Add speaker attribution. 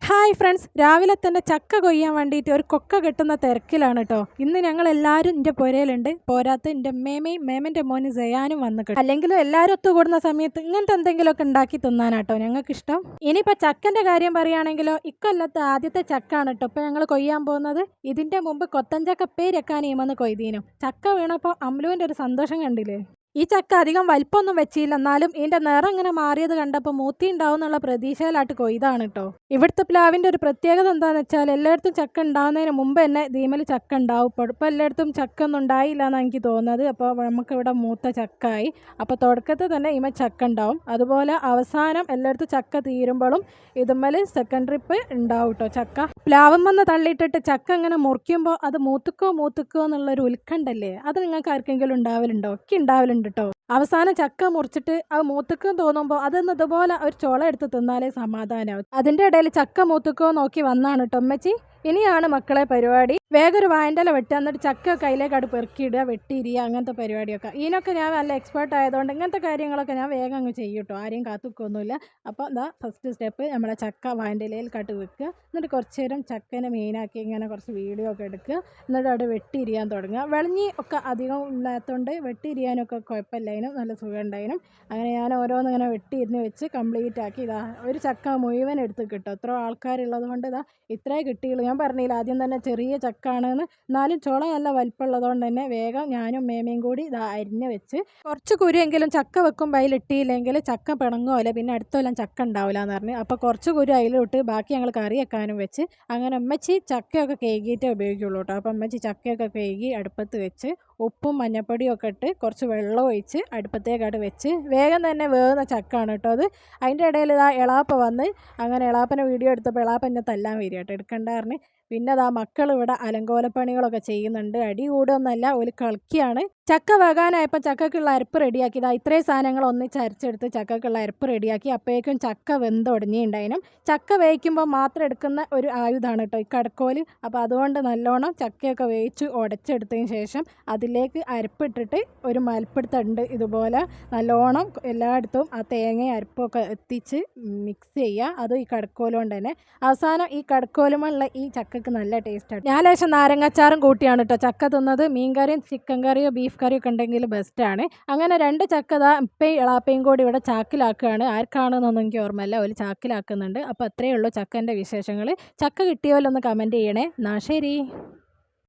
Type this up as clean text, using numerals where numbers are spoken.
Speaker 1: Hi friends, രാവിലെ തന്നെ ചക്ക കൊയ്യാൻ വേണ്ടിയിട്ട് ഒരു കൊക്ക കെട്ടുന്ന തിരക്കിലാണ് കേട്ടോ. ഇന്ന് ഞങ്ങളെല്ലാവരും എൻ്റെ പുരയിലുണ്ട്. പോരാത്ത എൻ്റെ മേമൻ്റെ മോന് സയാനും വന്നിട്ട്, അല്ലെങ്കിൽ എല്ലാവരും ഒത്തുകൂടുന്ന സമയത്ത് ഇങ്ങനത്തെ എന്തെങ്കിലുമൊക്കെ ഉണ്ടാക്കി തിന്നാനാട്ടോ ഞങ്ങൾക്ക് ഇഷ്ടം. ഇനിയിപ്പോൾ ചക്കൻ്റെ കാര്യം പറയുകയാണെങ്കിലോ, ഇക്കൊല്ലത്തെ ആദ്യത്തെ ചക്കാണ് കേട്ടോ ഇപ്പോൾ ഞങ്ങൾ കൊയ്യാൻ പോകുന്നത്. ഇതിൻ്റെ മുമ്പ് കൊത്തഞ്ചക്ക പേരക്കാൻ ഈമെന്ന് കൊയ്തീനും. ചക്ക വീണപ്പോൾ അമ്ലുവിൻ്റെ ഒരു സന്തോഷം കണ്ടില്ലേ. ഈ ചക്ക അധികം വലിപ്പമൊന്നും വെച്ചില്ല, എന്നാലും ഇതിൻ്റെ നിറം ഇങ്ങനെ മാറിയത് കണ്ടപ്പോൾ മൂത്തി ഉണ്ടാവും എന്നുള്ള പ്രതീക്ഷയിലായിട്ട് കൊയ്താണ് കേട്ടോ. ഇവിടുത്തെ പ്ലാവിൻ്റെ ഒരു പ്രത്യേകത എന്താണെന്ന് വെച്ചാൽ എല്ലായിടത്തും ചക്ക ഉണ്ടാകുന്നതിന് മുമ്പ് തന്നെ ദീമൽ ചക്ക ഉണ്ടാവും. ഇപ്പോൾ എല്ലായിടത്തും ചക്ക ഒന്നും ഉണ്ടായില്ല എന്നാണ് എനിക്ക് തോന്നുന്നത്. അപ്പോൾ നമുക്കിവിടെ മൂത്ത ചക്കായി. അപ്പോൾ തുടക്കത്തിൽ തന്നെ ഇമ ചക്ക ഉണ്ടാവും. അതുപോലെ അവസാനം എല്ലായിടത്തും ചക്ക തീരുമ്പോഴും ഇതുമ്മൽ സെക്കൻഡ് ട്രിപ്പ് ഉണ്ടാവും കേട്ടോ. ചക്ക പ്ലാവും വന്ന് തള്ളിയിട്ടിട്ട് ചക്ക ഇങ്ങനെ മുറിക്കുമ്പോൾ അത് മൂത്തുക്കോ എന്നുള്ളൊരു ഉത്കണ്ഠല്ലേ, അത് നിങ്ങൾക്ക് ആർക്കെങ്കിലും ഉണ്ടാവലുണ്ടോ? ഒക്കെ ഉണ്ടാവലുണ്ട് കേട്ടോ. അവസാനം ചക്ക മുറിച്ചിട്ട് അത് മൂത്തുക്കും തോന്നുമ്പോൾ അതൊന്ന് ഇതുപോലെ ഒരു ചോള എടുത്ത് തിന്നാലേ സമാധാനമാവും. അതിൻ്റെ ഇടയിൽ ചക്ക മൂത്തുക്കോ നോക്കി വന്നാണ് കേട്ടോ അമ്മച്ചി. ഇനിയാണ് മക്കളെ പരിപാടി. വേഗം ഒരു വായൻ്റെല വെട്ടുക, എന്നിട്ട് ചക്ക കയ്യിലേക്കാട് പെറുക്കിയിടുക, വെട്ടിയിരിക്കുക, അങ്ങനത്തെ പരിപാടിയൊക്കെ. ഇതിനൊക്കെ ഞാൻ നല്ല എക്സ്പേർട്ട് ആയതുകൊണ്ട് ഇങ്ങനത്തെ കാര്യങ്ങളൊക്കെ ഞാൻ വേഗം അങ്ങ് ചെയ്യും കേട്ടോ. ആരെയും കാത്തുക്കൊന്നുമില്ല. അപ്പോൾ എന്താ ഫസ്റ്റ് സ്റ്റെപ്പ്, നമ്മളെ ചക്ക വായൻ്റെലയിൽ കാട്ട് വെക്കുക. എന്നിട്ട് കുറച്ച് നേരം ചക്കനെ മെയിനാക്കി ഇങ്ങനെ കുറച്ച് വീഡിയോ ഒക്കെ എടുക്കുക. എന്നിട്ട് അവിടെ വെട്ടിയിരിയാൻ തുടങ്ങുക. വെളിഞ്ഞി ഒക്കെ അധികം ഇല്ലാത്തതുകൊണ്ട് വെട്ടിയിരിയാനൊക്കെ കുഴപ്പമില്ലായിരുന്നു, നല്ല സുഖം ഉണ്ടായിരുന്നു. അങ്ങനെ ഞാൻ ഓരോന്നിങ്ങനെ വെട്ടിയിരുന്ന് വെച്ച് കംപ്ലീറ്റ് ആക്കി. ഇതാ ഒരു ചക്ക മുഴുവൻ എടുത്ത് കിട്ടും. എത്ര ആൾക്കാരുള്ളത് കൊണ്ട് ഇതാ ഇത്രേ കിട്ടിയുള്ളൂ. ഞാൻ പറഞ്ഞില്ല ആദ്യം തന്നെ ചെറിയ ചക്കാണെന്ന്, എന്നാലും ചോള നല്ല വലിപ്പമുള്ളതുകൊണ്ട് തന്നെ വേഗം ഞാനും മേമയും കൂടി ഇതാ അരിഞ്ഞ് വെച്ച്. കുറച്ച് കുരുവെങ്കിലും ചക്ക വെക്കുമ്പോൾ അതിലിട്ടിയില്ലെങ്കിൽ ചക്ക പിണങ്ങുമല്ലോ, പിന്നെ അടുത്തെല്ലാം ചക്ക ഉണ്ടാവില്ല എന്ന് പറഞ്ഞ്. അപ്പോൾ കുറച്ച് കുരു അതിലിട്ട് ബാക്കി ഞങ്ങൾ കറി വെക്കാനും വെച്ച്. അങ്ങനെ അമ്മച്ചി ചക്കയൊക്കെ കേകിയിട്ടേ ഉപയോഗിക്കുള്ളൂ കേട്ടോ. അപ്പോൾ അമ്മച്ചി ചക്കയൊക്കെ കേകി അടുപ്പത്ത് വെച്ച് ഉപ്പും മഞ്ഞപ്പൊടിയും ഒക്കെ ഇട്ട് കുറച്ച് വെള്ളം ഒഴിച്ച് അടുപ്പത്തേക്കായിട്ട് വെച്ച് വേഗം തന്നെ വേകുന്ന ചക്കാണ് കേട്ടോ അത്. അതിൻ്റെ ഇടയിൽ ഇതാ എളാപ്പ വന്ന്, അങ്ങനെ എളാപ്പനെ വീഡിയോ എടുത്തപ്പോൾ എളാപ്പ എന്നെ തല്ലാൻ വരിക കേട്ടോ, എടുക്കണ്ടാറിന്. പിന്നെ അതാ മക്കൾ ഇവിടെ അലങ്കോലപ്പണികളൊക്കെ ചെയ്യുന്നുണ്ട്. അടി കൂടുന്നല്ല, ഒരു കളിക്കുകയാണ്. ചക്ക വേകാനായപ്പോൾ ചക്കക്കുള്ള അരപ്പ് റെഡിയാക്കി. ഇതാ ഇത്രയും സാധനങ്ങൾ ഒന്നിച്ച് അരച്ചെടുത്ത് ചക്കക്കുള്ള അരപ്പ് റെഡിയാക്കി. അപ്പോഴേക്കും ചക്ക വെന്തൊടങ്ങിയിട്ടുണ്ടായിരുന്നു. ചക്ക വേവിക്കുമ്പോൾ മാത്രം എടുക്കുന്ന ഒരു ആയുധമാണ് കേട്ടോ ഈ കടക്കോല്. അപ്പോൾ അതുകൊണ്ട് നല്ലോണം ചക്കയൊക്കെ വേവിച്ച് ഉടച്ചെടുത്തതിന് ശേഷം അതിലേക്ക് അരപ്പിട്ടിട്ട് ഒരു മൽപ്പിടുത്തുണ്ട് ഇതുപോലെ നല്ലോണം എല്ലായിടത്തും ആ തേങ്ങയും അരപ്പൊക്കെ എത്തിച്ച് മിക്സ് ചെയ്യുക. അത് ഈ കടക്കോലുകൊണ്ട് തന്നെ. അവസാനം ഈ കടക്കോലുമുള്ള ഈ ചക്കക്ക് നല്ല ടേസ്റ്റാണ്. ഞാൻ ലേശം നാരങ്ങാച്ചാറും കൂട്ടിയാണ് കേട്ടോ ചക്ക തിന്നത്. മീൻ കറിയും ചിക്കൻ കറിയോ ബീഫ് കറിയൊക്കെ ഉണ്ടെങ്കിൽ ബെസ്റ്റാണ്. അങ്ങനെ രണ്ട് ചക്ക ഇതാ ഇപ്പയും ഇളാപ്പയും കൂടി ഇവിടെ ചാക്കിലാക്കുകയാണ്. ആർക്കാണെന്നൊന്നും എനിക്ക് ഓർമ്മയില്ല, ഒരു ചാക്കിലാക്കുന്നുണ്ട്. അപ്പോൾ അത്രയേ ഉള്ളൂ ചക്കൻ്റെ വിശേഷങ്ങൾ. ചക്ക കിട്ടിയോലൊന്ന് കമൻറ്റ് ചെയ്യണേ. എന്നാ ശരി.